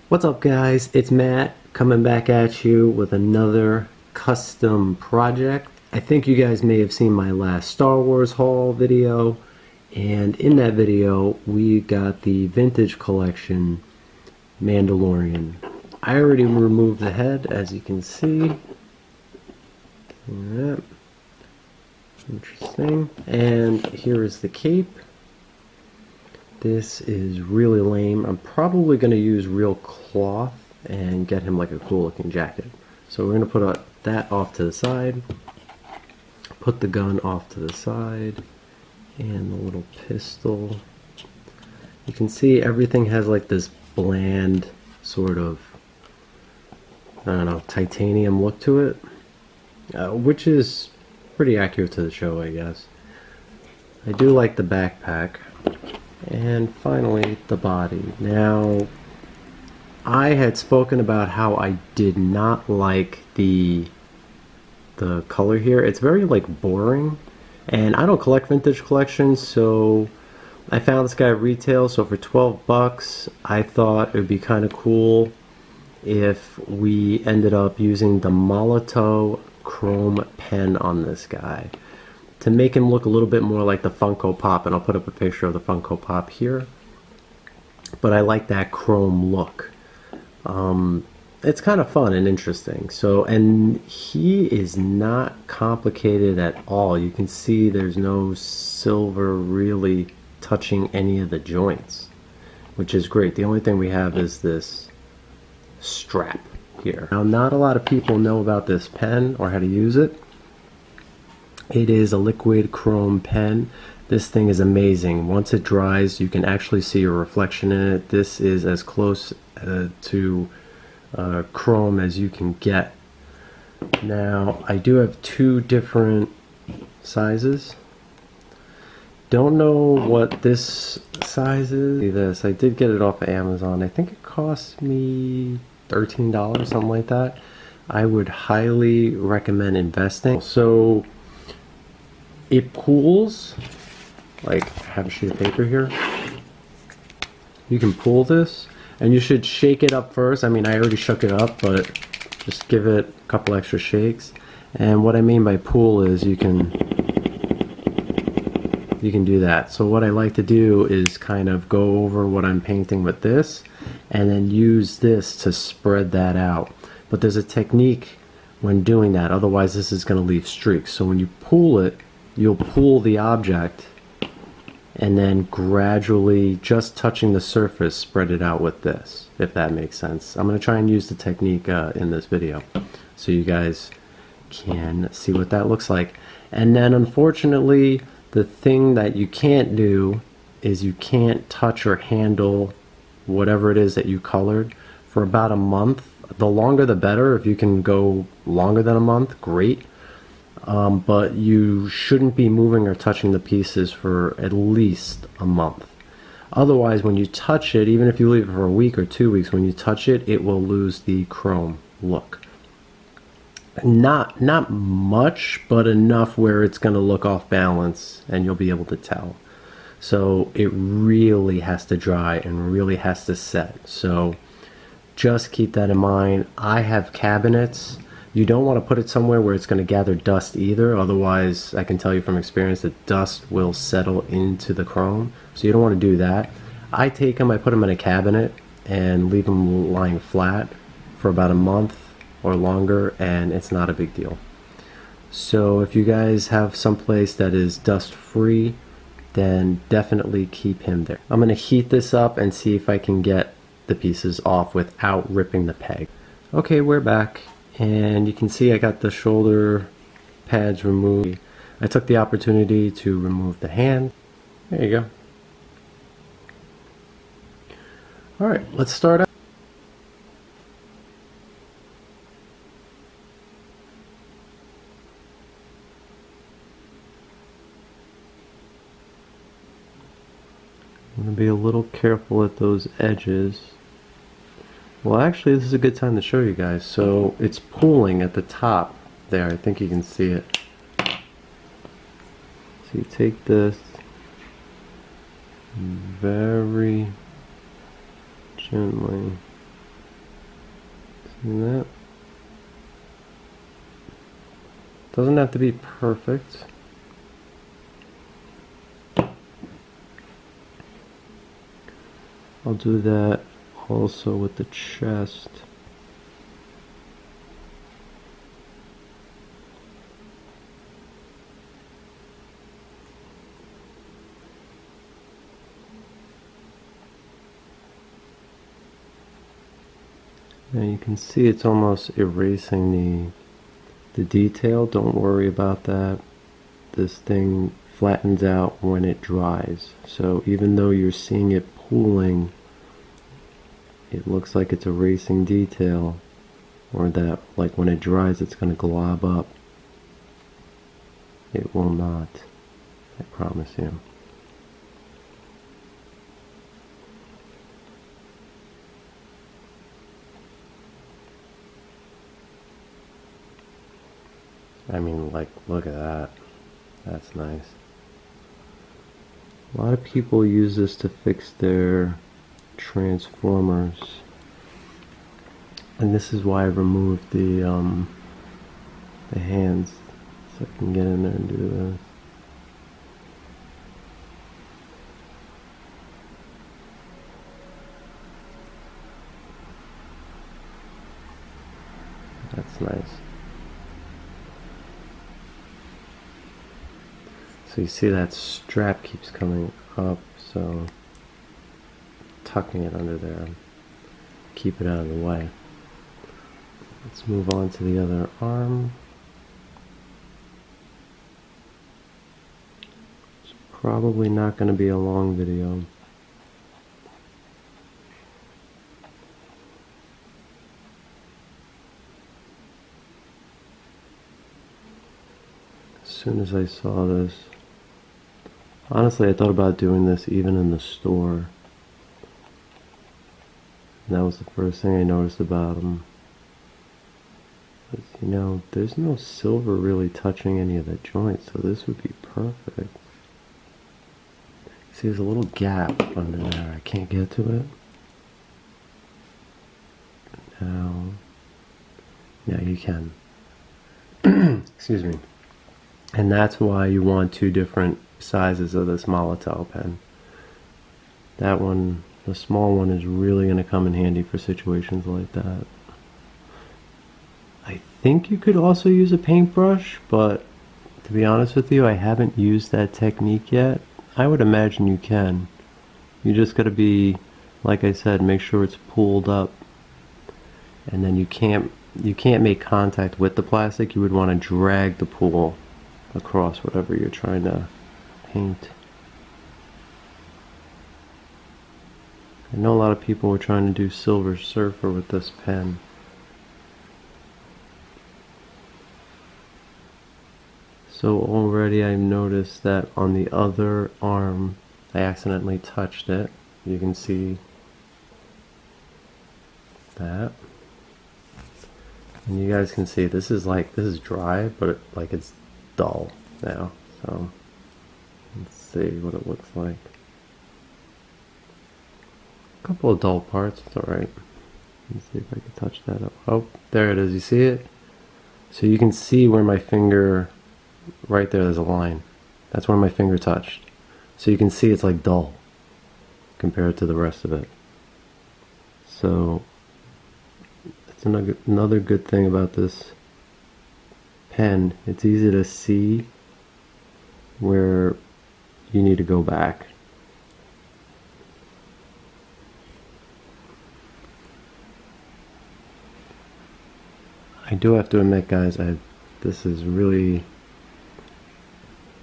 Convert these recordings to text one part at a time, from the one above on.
What's up, guys? It's Matt coming back at you with another custom project. I think you guys may have seen my last Star Wars haul video, and in that video we got the vintage collection Mandalorian. I already removed the head, as you can see. Yeah. Interesting. And here is the cape. This is really lame. I'm probably going to use real cloth and get him like a cool looking jacket. So we're going to put that off to the side, put the gun off to the side, and the little pistol. You can see everything has like this bland sort of, I don't know, titanium look to it, which is pretty accurate to the show, I guess. I do like the backpack. And finally, the body. Now, I had spoken about how I did not like the color here. It's very like boring, and I don't collect vintage collections, so I found this guy at retail. So for 12 bucks, I thought it would be kind of cool if we ended up using the Molotow chrome pen on this guy to make him look a little bit more like the Funko Pop, and I'll put up a picture of the Funko Pop here. But I like that chrome look. It's kind of fun and interesting. So, and he is not complicated at all. You can see there's no silver really touching any of the joints, which is great. The only thing we have is this strap here. Now, not a lot of people know about this pen or how to use it. It is a liquid chrome pen. This thing is amazing. Once it dries, you can actually see a reflection in it. This is as close to chrome as you can get. Now, I do have two different sizes. Don't know what this size is. See this, I did get it off of Amazon. I think it cost me $13, something like that. I would highly recommend investing. So it pulls, like I have a sheet of paper here. You can pull this, and you should shake it up first. I mean, I already shook it up, but just give it a couple extra shakes. And what I mean by pull is you can do that. So what I like to do is kind of go over what I'm painting with this, and then use this to spread that out. But there's a technique when doing that, otherwise this is going to leave streaks. So when you pull it, you'll pull the object and then gradually, just touching the surface, spread it out with this, if that makes sense. I'm going to try and use the technique in this video so you guys can see what that looks like. And then unfortunately, the thing that you can't do is you can't touch or handle whatever it is that you colored for about a month. The longer the better. If you can go longer than a month, great. But you shouldn't be moving or touching the pieces for at least a month. Otherwise, when you touch it, even if you leave it for a week or 2 weeks, when you touch it, it will lose the chrome look. Not much, but enough where it's going to look off balance and you'll be able to tell. So it really has to dry and really has to set. So just keep that in mind. I have cabinets. You don't want to put it somewhere where it's going to gather dust either. Otherwise, I can tell you from experience that dust will settle into the chrome. So you don't want to do that. I take them, I put them in a cabinet and leave them lying flat for about a month or longer, and it's not a big deal. So if you guys have someplace that is dust free, then definitely keep him there. I'm going to heat this up and see if I can get the pieces off without ripping the peg. Okay, we're back. And you can see I got the shoulder pads removed. I took the opportunity to remove the hand. There you go. Alright, let's start out. I'm going to be a little careful at those edges. Well, actually, this is a good time to show you guys. So it's pulling at the top there. I think you can see it. So you take this very gently And that doesn't have to be perfect. I'll do that also with the chest. Now you can see it's almost erasing the detail. Don't worry about that. This thing flattens out when it dries. So even though you're seeing it pooling, it looks like it's erasing detail, or that like when it dries it's going to glob up. It will not, I promise you. I mean, like, look at that. That's nice. A lot of people use this to fix their transformers. And this is why I removed the hands, so I can get in there and do this. That's nice. So you see that strap keeps coming up, so tucking it under there, keep it out of the way. Let's move on to the other arm. It's probably not going to be a long video. As soon as I saw this, honestly, I thought about doing this even in the store. And that was the first thing I noticed about them. You know, there's no silver really touching any of the joints, so this would be perfect. See, there's a little gap under there. I can't get to it. Now you can. Excuse me. And that's why you want two different sizes of this Molotow pen. That one, the small one, is really going to come in handy for situations like that. I think you could also use a paintbrush, but to be honest with you, I haven't used that technique yet. I would imagine you can. You just got to be, like I said, make sure it's pulled up, and then you can't make contact with the plastic. You would want to drag the pool across whatever you're trying to paint. I know a lot of people were trying to do Silver Surfer with this pen. So already I've noticed that on the other arm I accidentally touched it. You can see that. And you guys can see this is dry, but it's dull now. So let's see what it looks like. A couple of dull parts, it's alright. Let's see if I can touch that up. Oh, there it is, you see it? So you can see where my finger, right there's a line. That's where my finger touched. So you can see it's like dull compared to the rest of it. So that's another good thing about this pen. It's easy to see where you need to go back. I do have to admit, guys, this is really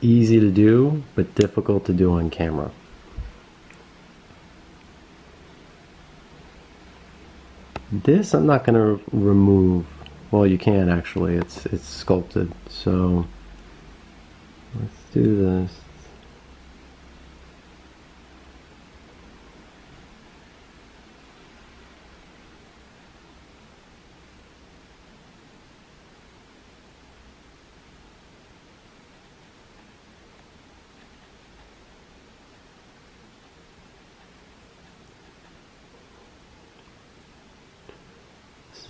easy to do, but difficult to do on camera. This I'm not going to remove. Well, you can actually. It's sculpted. So let's do this.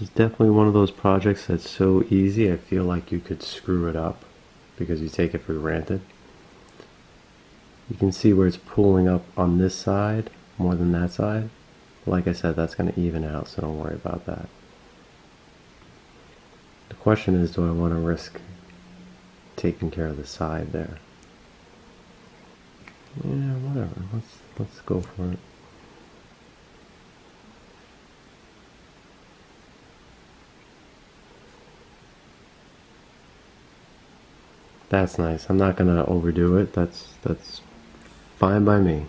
This is definitely one of those projects that's so easy I feel like you could screw it up because you take it for granted. You can see where it's pulling up on this side more than that side. Like I said, that's going to even out, so don't worry about that. The question is, do I want to risk taking care of the side there? Yeah, whatever. Let's go for it. That's nice. I'm not gonna overdo it. That's fine by me.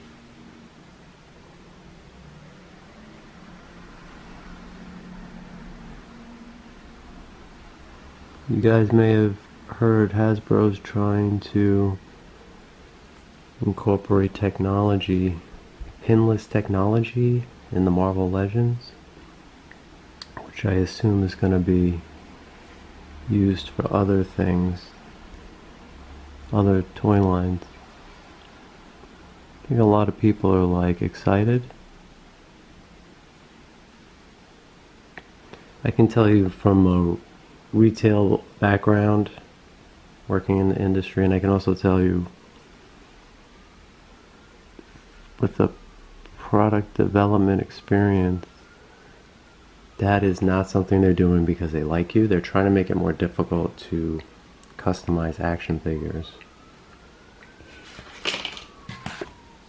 You guys may have heard Hasbro's trying to incorporate technology, pinless technology in the Marvel Legends, which I assume is going to be used for other things, other toy lines. I think a lot of people are like excited. I can tell you from a retail background, working in the industry, and I can also tell you with the product development experience, that is not something they're doing because they like you. They're trying to make it more difficult to customize action figures.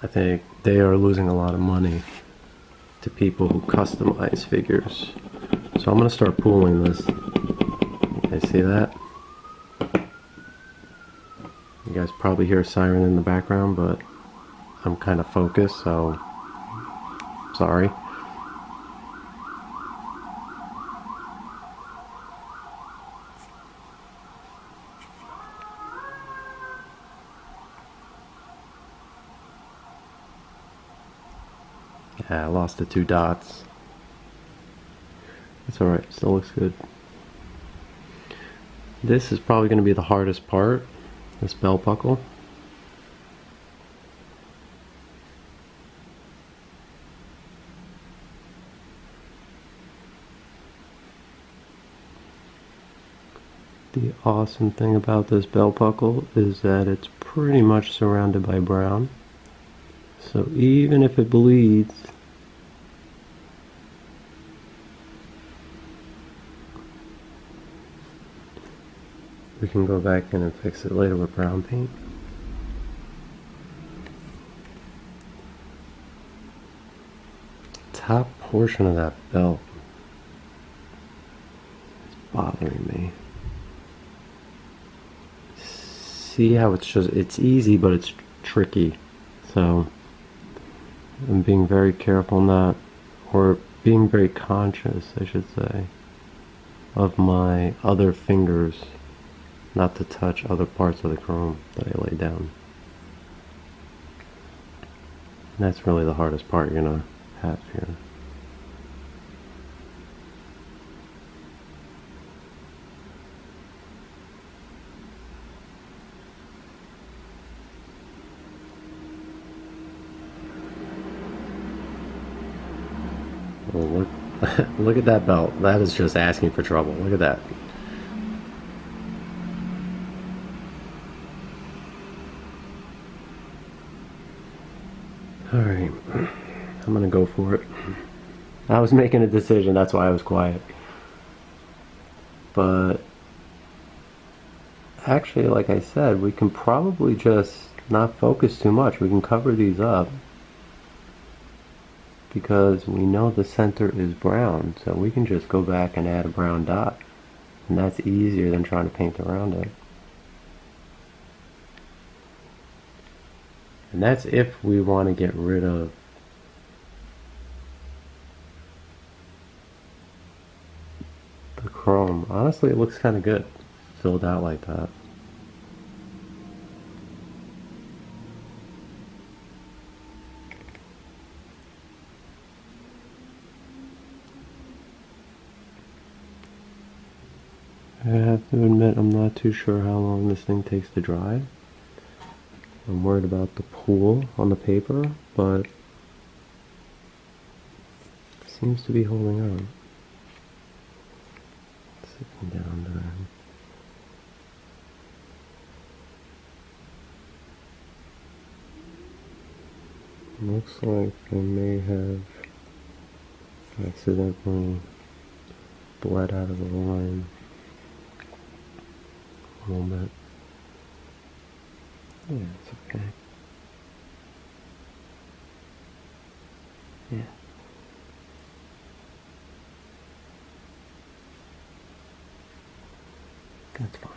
I think they are losing a lot of money to people who customize figures. So I'm going to start pooling this. You guys see that? You guys probably hear a siren in the background, but I'm kind of focused, so sorry. Yeah, I lost the 2 dots. That's alright, still looks good. This is probably going to be the hardest part, this belt buckle. The awesome thing about this belt buckle is that it's pretty much surrounded by brown. So even if it bleeds, we can go back in and fix it later with brown paint. Top portion of that belt is bothering me. See how it's easy, but it's tricky. So I'm being very careful not, or being very conscious, I should say, of my other fingers not to touch other parts of the chrome that I lay down. And that's really the hardest part you're gonna have here. Well, look at that belt. That is just asking for trouble. Look at that. Alright, I'm gonna go for it. I was making a decision, that's why I was quiet. But actually, like I said, we can probably just not focus too much. We can cover these up because we know the center is brown, so we can just go back and add a brown dot, and that's easier than trying to paint around it. And that's if we want to get rid of the chrome. Honestly, it looks kind of good filled out like that. I have to admit, I'm not too sure how long this thing takes to dry. I'm worried about the pool on the paper, but it seems to be holding on. we can get under there. Looks like I may have accidentally bled out of the line a little bit. Yeah, it's okay. Yeah. That's fine.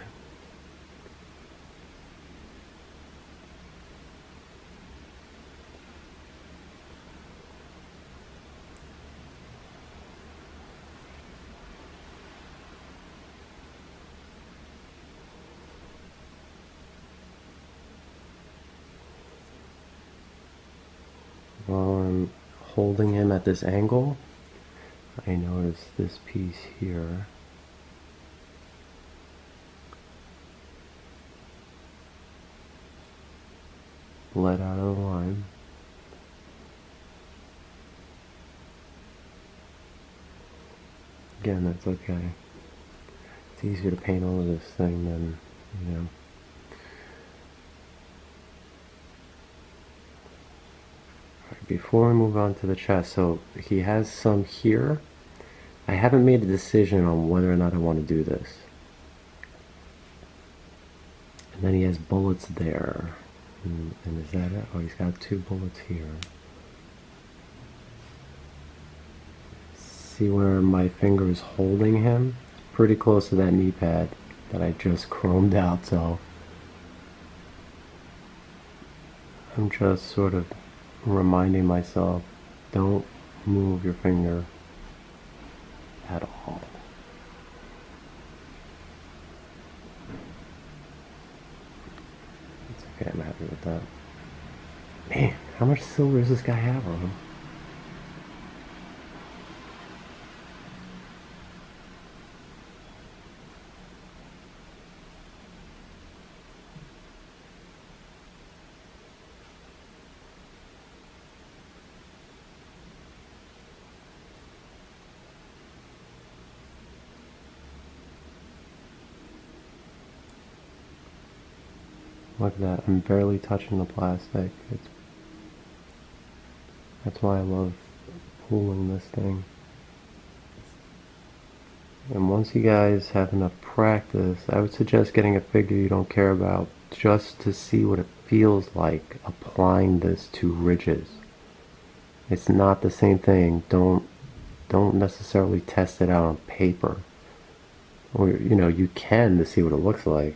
While I'm holding him at this angle, I notice this piece here. Bled out of the line. Again, that's okay. It's easier to paint over this thing than, you know. Alright, before we move on to the chest, so he has some here. I haven't made a decision on whether or not I want to do this. And then he has bullets there. And is that it? Oh, he's got 2 bullets here. See where my finger is holding him? Pretty close to that knee pad that I just chromed out, so I'm just sort of reminding myself, don't move your finger at all. It's okay, I'm happy with that. Man, how much silver does this guy have on him? Look at that, I'm barely touching the plastic. That's why I love pooling this thing. And once you guys have enough practice, I would suggest getting a figure you don't care about just to see what it feels like applying this to ridges. It's not the same thing. Don't necessarily test it out on paper. Or, you know, you can to see what it looks like.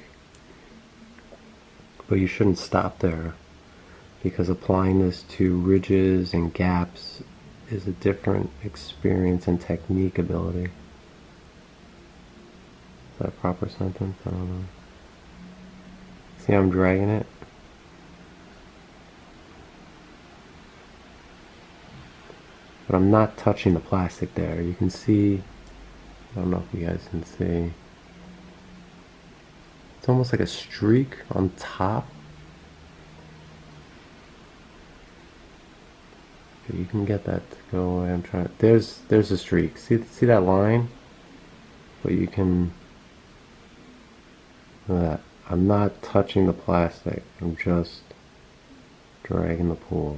But you shouldn't stop there, because applying this to ridges and gaps is a different experience and technique ability. Is that a proper sentence? I don't know. See how I'm dragging it? But I'm not touching the plastic there. You can see, I don't know if you guys can see. It's almost like a streak on top. Okay, you can get that to go away. I'm trying. There's a streak. See that line? But you can. Look at that. I'm not touching the plastic. I'm just dragging the pool.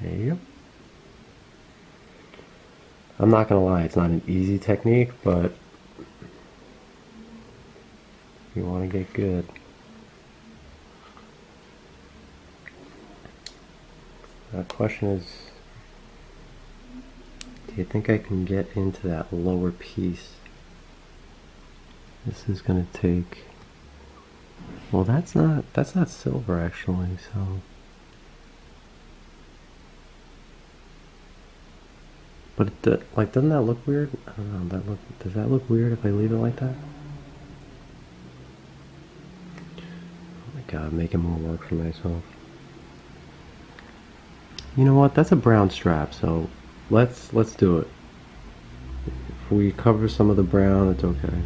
There you go. I'm not gonna lie, it's not an easy technique, but you want to get good. The question is, do you think I can get into that lower piece? This is gonna take, well, that's not silver actually, so. But like, doesn't that look weird? I don't know. Does that look weird if I leave it like that? Oh my god, making more work for myself. You know what? That's a brown strap, so let's do it. If we cover some of the brown, it's okay.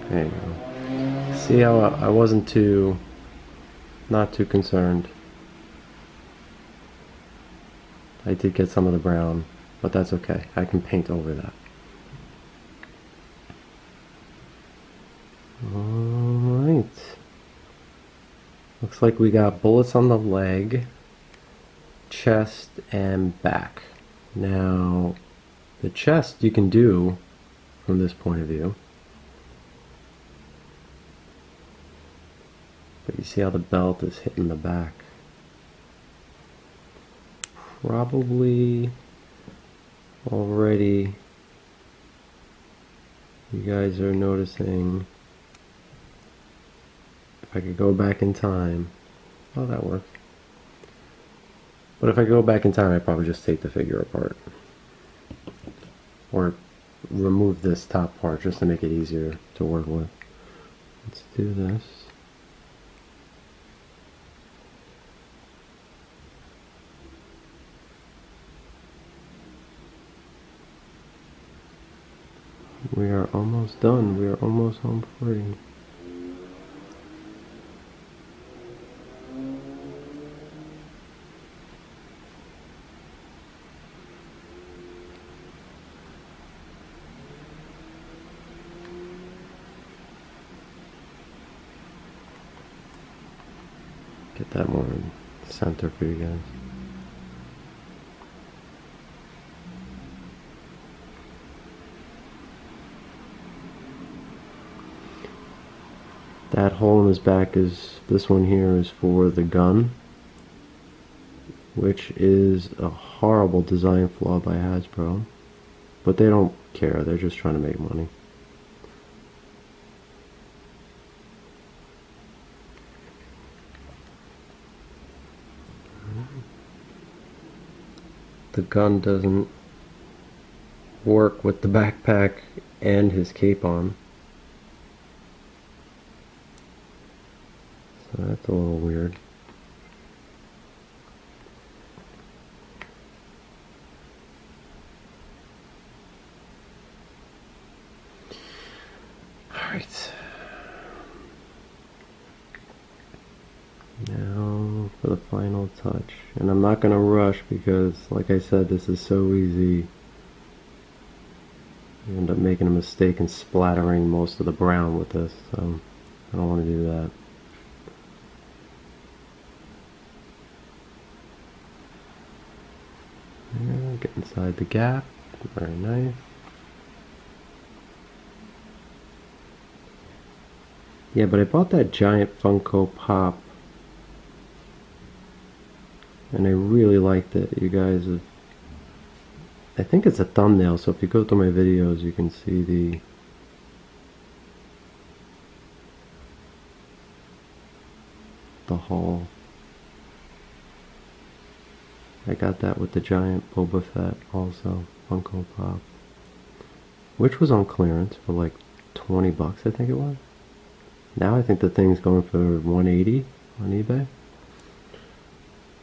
There you go. See how I wasn't not too concerned. I did get some of the brown, but that's okay. I can paint over that. Alright. Looks like we got bullets on the leg, chest, and back. Now, the chest you can do from this point of view. But you see how the belt is hitting the back. Probably already you guys are noticing. If I could go back in time, oh, that worked. But if I go back in time, I'd probably just take the figure apart or remove this top part just to make it easier to work with. Let's do this. We are almost done. We are almost home free. Get that more in the center for you guys. That hole in his back is, this one here is for the gun, which is a horrible design flaw by Hasbro, but they don't care, they're just trying to make money. The gun doesn't work with the backpack and his cape on. So that's a little weird. Alright. Now for the final touch. And I'm not going to rush because, like I said, this is so easy. You end up making a mistake and splattering most of the brown with this. So I don't want to do that. Get inside the gap. Very nice. Yeah, but I bought that giant Funko Pop, and I really liked it. You guys have, I think it's a thumbnail, so if you go through my videos you can see the haul. I got that with the giant Boba Fett also, Funko Pop, which was on clearance for like 20 bucks, I think it was. Now I think the thing's going for 180 on eBay.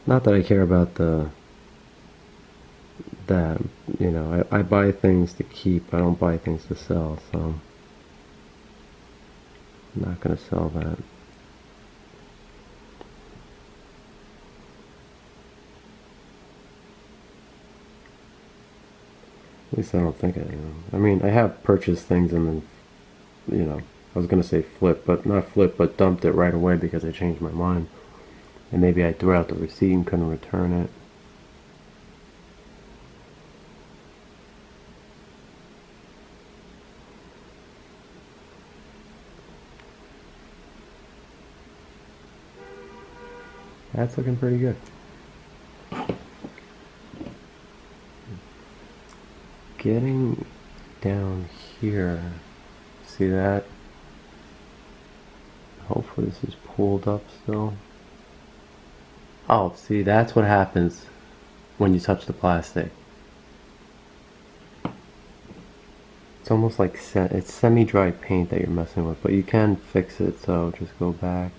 Not that I care about that, you know, I buy things to keep, I don't buy things to sell, so I'm not going to sell that. At least I don't think I am. I mean, I have purchased things and then, you know, I was going to say flip, but not flip, but dumped it right away because I changed my mind. And maybe I threw out the receipt and couldn't return it. That's looking pretty good. Getting down here, see that? Hopefully this is pulled up still. Oh, see, that's what happens when you touch the plastic. It's almost like it's semi-dry paint that you're messing with, but you can fix it, so just go back.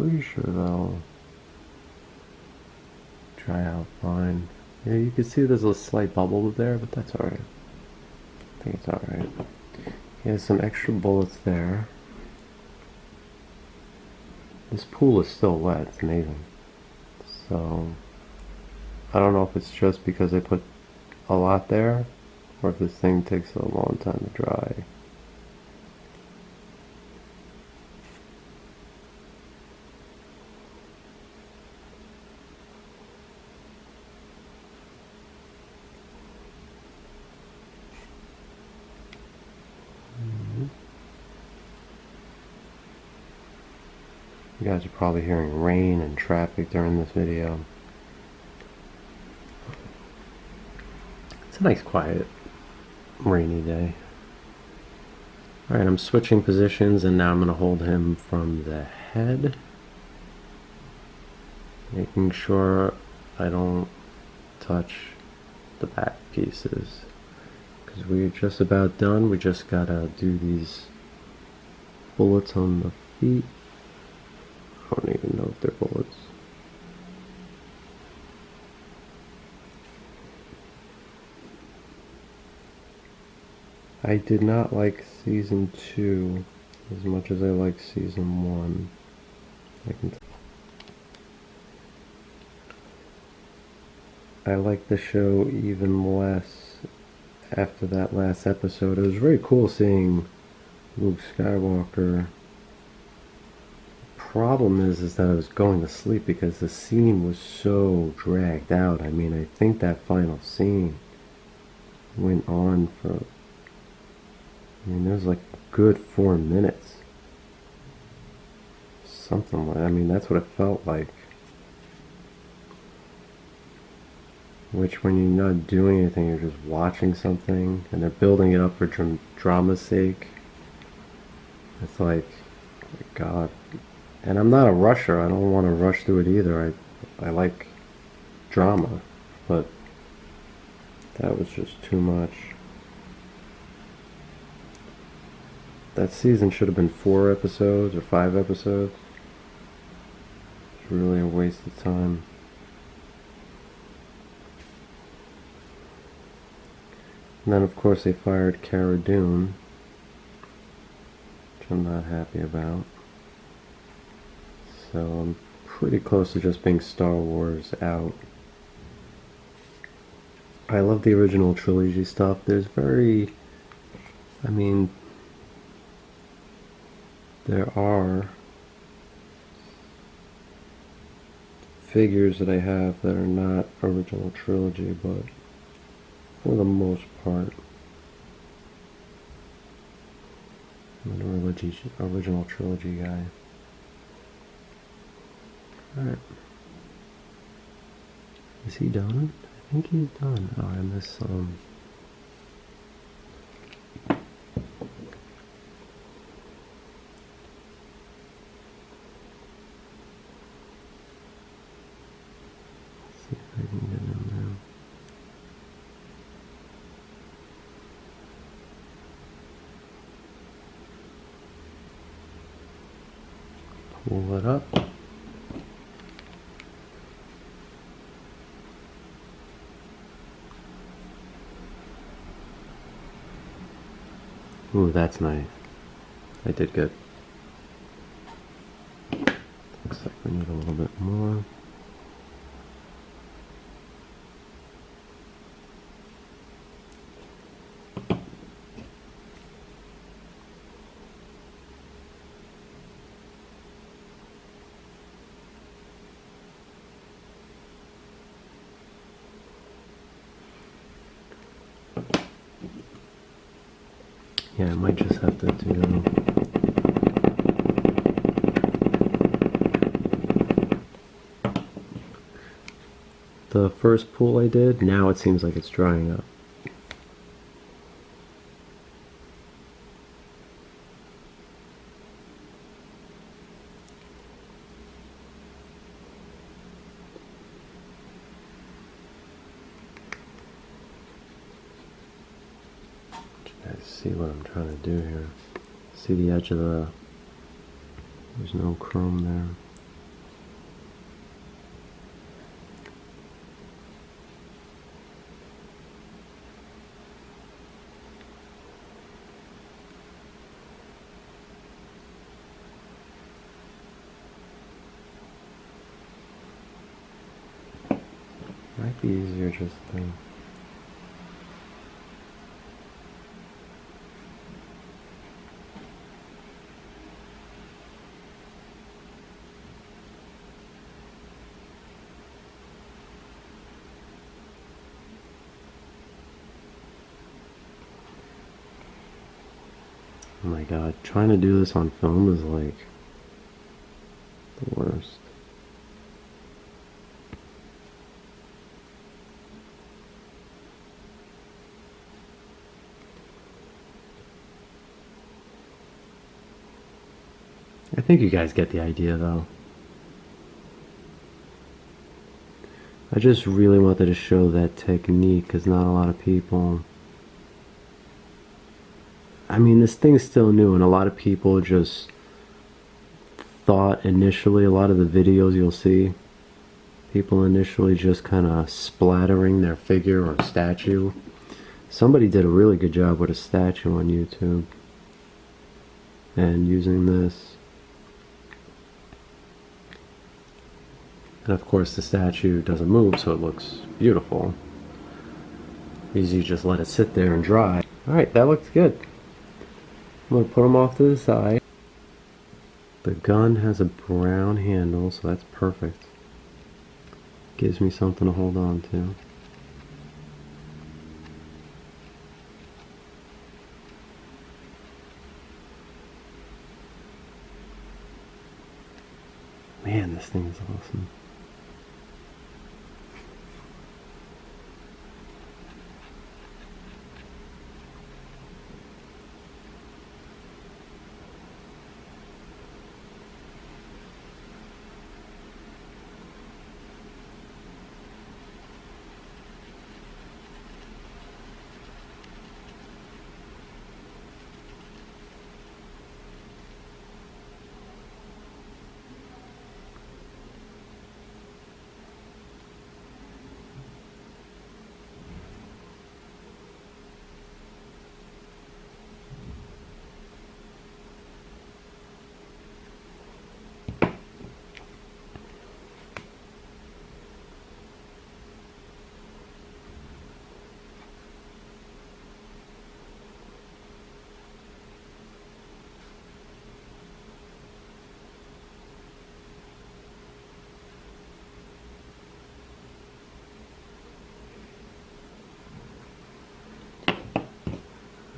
pretty sure they'll dry out fine. Yeah, you can see there's a slight bubble there, but that's alright. I think it's alright. He has some extra bullets there. This pool is still wet, it's amazing. So, I don't know if it's just because I put a lot there, or if this thing takes a long time to dry. You guys are probably hearing rain and traffic during this video. It's a nice quiet rainy day. Alright, I'm switching positions and now I'm going to hold him from the head. Making sure I don't touch the back pieces. Because we're just about done. We just got to do these bullets on the feet. I don't even know if they're bullets. I did not like season 2 as much as I like season 1. I like the show even less after that last episode. It was very cool seeing Luke Skywalker. Problem is that I was going to sleep because the scene was so dragged out. I mean, I think that final scene went on for, there was like a good 4 minutes. Something like, that's what it felt like. Which when you're not doing anything, you're just watching something, and they're building it up for drama's sake. It's like, oh my God. And I'm not a rusher. I don't want to rush through it either. I like drama, but that was just too much. That season should have been 4 episodes or 5 episodes. It's really a waste of time. And then of course they fired Cara Dune, which I'm not happy about. So I'm pretty close to just being Star Wars out. I love the original trilogy stuff. There's there are figures that I have that are not original trilogy, but for the most part, I'm an original trilogy guy. Alright. Is he done? I think he's done. Oh, I missed some. Let's see if I can get him now. Pull it up. Ooh, that's nice. I did good. Looks like we need a little bit more. Yeah, I might just have to do... The first pool I did, now it seems like it's drying up. See what I'm trying to do here. See the edge of the... There's no chrome there. be easier just to... Oh my god, trying to do this on film is like the worst. I think you guys get the idea though. I just really wanted to show that technique because not a lot of people... I mean, this thing's still new and a lot of people just thought initially, a lot of the videos you'll see, people initially just kind of splattering their figure or statue. Somebody did a really good job with a statue on YouTube and using this. And of course the statue doesn't move, so it looks beautiful. Easy, just let it sit there and dry. Alright, that looks good. I'm going to put them off to the side. The gun has a brown handle, so that's perfect. Gives me something to hold on to. Man, this thing is awesome.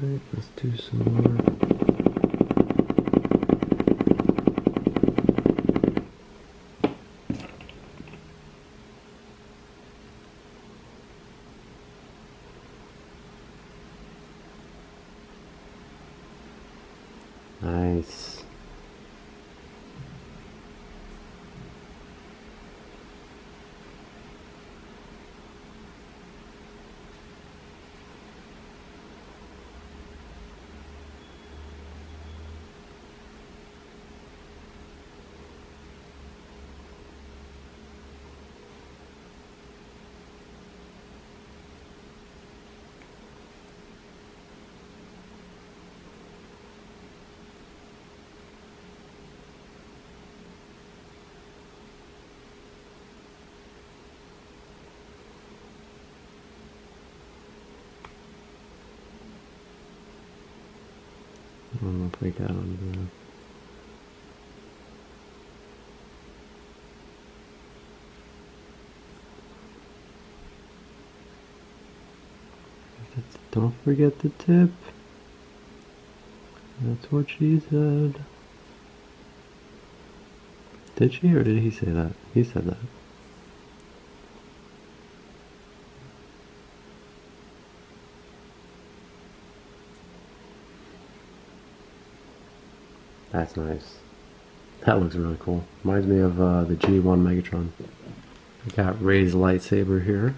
Alright, let's do some more. Nice. I don't know if we got on the... Don't forget the tip. That's what she said. Did she or did he say that? He said that. That's nice. That looks really cool. Reminds me of the G1 Megatron. I got Rey's lightsaber here,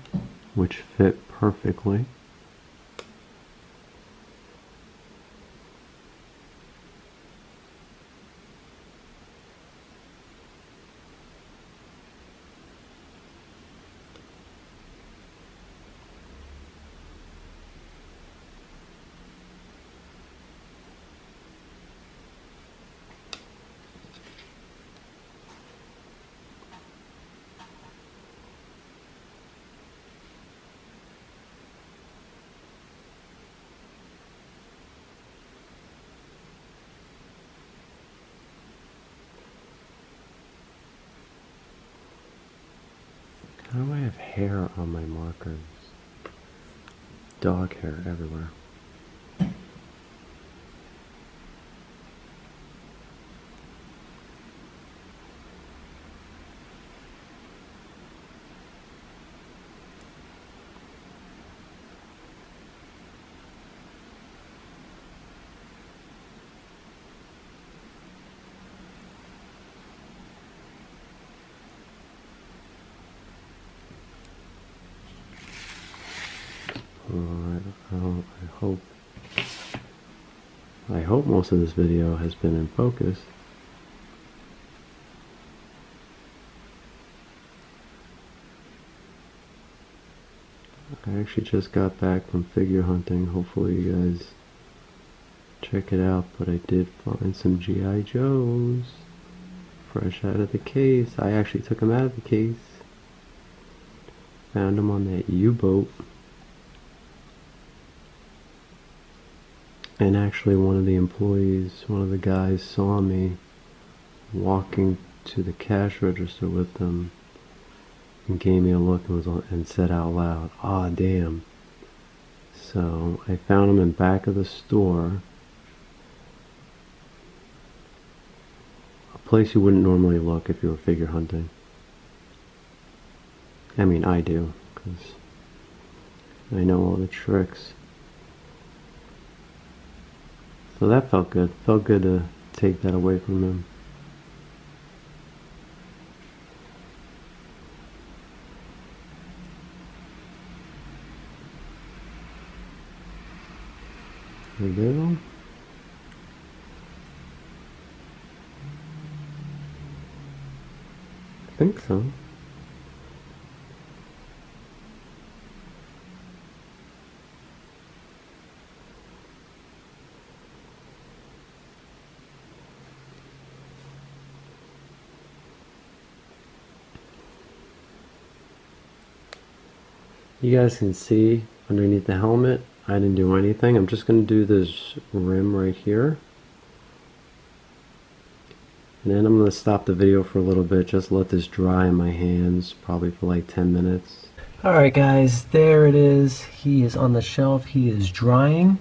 which fit perfectly. How do I have hair on my markers? Dog hair everywhere. I hope most of this video has been in focus. I actually just got back from figure hunting. Hopefully you guys check it out, but I did find some G.I. Joes fresh out of the case. I actually took them out of the case. Found them on that U-boat. And actually one of the employees, one of the guys saw me walking to the cash register with them and gave me a look and said out loud, "Ah, damn." So I found them in back of the store. A place you wouldn't normally look if you were figure hunting. I mean, I do, because I know all the tricks. So that felt good. Felt good to take that away from him. We go. I think so. You guys can see underneath the helmet, I didn't do anything. I'm just going to do this rim right here. And then I'm going to stop the video for a little bit, just let this dry in my hands, probably for like 10 minutes. Alright guys, there it is. He is on the shelf, he is drying.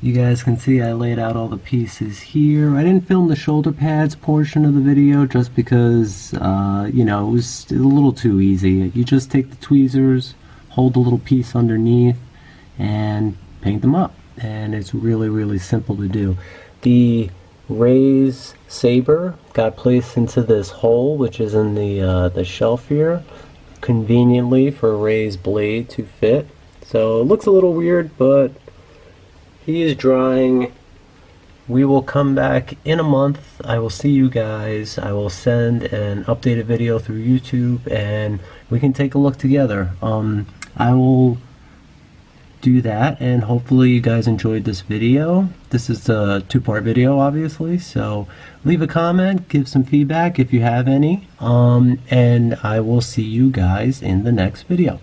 You guys can see I laid out all the pieces here. I didn't film the shoulder pads portion of the video just because, you know, it was a little too easy. You just take the tweezers, hold the little piece underneath, and paint them up. And it's really, really simple to do. The Ray's saber got placed into this hole, which is in the shelf here, conveniently for Ray's blade to fit. So it looks a little weird, but he is drying. We will come back in a month. I will see you guys. I will send an updated video through YouTube and we can take a look together. I will do that, and hopefully you guys enjoyed this video. This is a two-part video, obviously, so leave a comment, give some feedback if you have any, and I will see you guys in the next video.